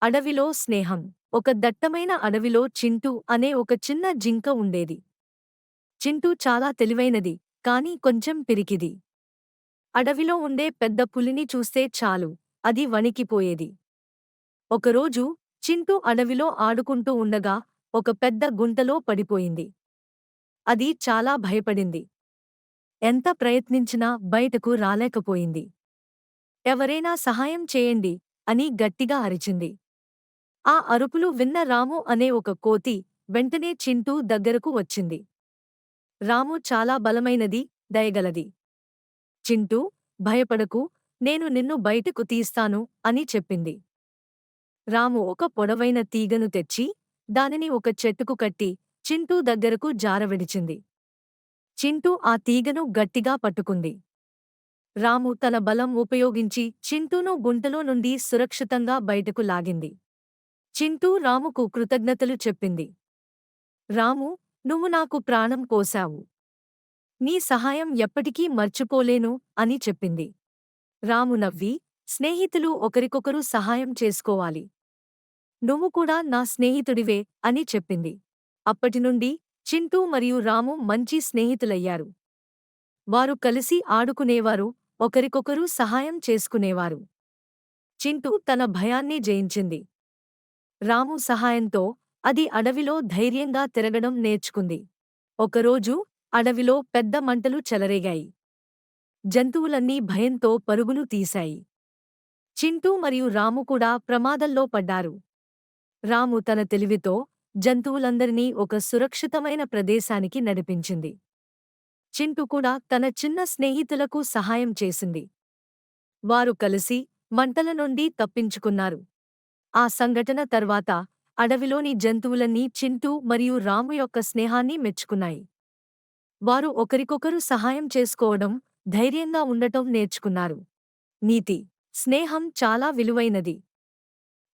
అడవిలో స్నేహం. ఒక దట్టమైన అడవిలో చింటూ అనే ఒక చిన్న జింక ఉండేది. చింటూ చాలా తెలివైనది, కానీ కొంచెం పిరికిది. అడవిలో ఉండే పెద్ద పులిని చూస్తే చాలు, అది వణికిపోయేది. ఒకరోజు చింటూ అడవిలో ఆడుకుంటూ ఉండగా ఒక పెద్ద గుంటలో పడిపోయింది. అది చాలా భయపడింది. ఎంత ప్రయత్నించినా బయటకు రాలేకపోయింది. ఎవరైనా సహాయం చేయండి అని గట్టిగా అరిచింది. ఆ అరుపులు విన్న రాము అనే ఒక కోతి వెంటనే చింటూ దగ్గరకు వచ్చింది. రాము చాలా బలమైనది, దయగలది. చింటూ, భయపడకు, నేను నిన్ను బయటకు తీస్తాను అని చెప్పింది. రాము ఒక పొడవైన తీగను తెచ్చి దానిని ఒక చెట్టుకు కట్టి చింటూ దగ్గరకు జారవిడిచింది. చింటూ ఆ తీగను గట్టిగా పట్టుకుంది. రాము తన బలం ఉపయోగించి చింటూను గుంటలో నుండి సురక్షితంగా బయటకు లాగింది. చింటూ రాముకు కృతజ్ఞతలు చెప్పింది. రాము, నువ్వు నాకు ప్రాణం పోశావు. నీ సహాయం ఎప్పటికీ మర్చిపోలేను అని చెప్పింది. రాము నవ్వి, స్నేహితులు ఒకరికొకరు సహాయం చేసుకోవాలి. నువ్వు కూడా నా స్నేహితుడివే అని చెప్పింది. అప్పటినుండి చింటూ మరియు రాము మంచి స్నేహితులయ్యారు. వారు కలిసి ఆడుకునేవారు, ఒకరికొకరు సహాయం చేసుకునేవారు. చింటూ తన భయాన్ని జయించింది. రాము సహాయంతో అది అడవిలో ధైర్యంగా తిరగడం నేర్చుకుంది. ఒకరోజు అడవిలో పెద్ద మంటలు చెలరేగాయి. జంతువులన్నీ భయంతో పరుగులు తీశాయి. చింటూ మరియు రాము కూడా ప్రమాదంలో పడ్డారు. రాము తన తెలివితో జంతువులందరినీ ఒక సురక్షితమైన ప్రదేశానికి నడిపించింది. చింటూ కూడా తన చిన్న స్నేహితులకు సహాయం చేసింది. వారు కలిసి మంటల నుండి తప్పించుకున్నారు. ఆ సంఘటన తర్వాత అడవిలోని జంతువులన్నీ చింటూ మరియు రాము యొక్క స్నేహాన్ని మెచ్చుకున్నాయి. వారు ఒకరికొకరు సహాయం చేసుకోవడం, ధైర్యంగా ఉండటం నేర్చుకున్నారు. నీతి: స్నేహం చాలా విలువైనది.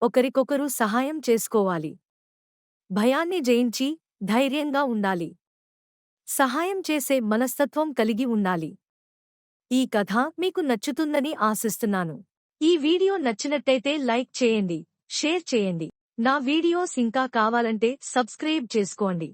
ఒకరికొకరు సహాయం చేసుకోవాలి. భయాన్ని జయించి ధైర్యంగా ఉండాలి. సహాయం చేసే మనస్తత్వం కలిగి ఉండాలి. ఈ కథ మీకు నచ్చుతుందని ఆశిస్తున్నాను. ఈ వీడియో నచ్చినట్టయితే లైక్ చేయండి, షేర్ చేయండి. నా వీడియోస్ ఇంకా కావాలంటే సబ్స్క్రైబ్ చేసుకోండి.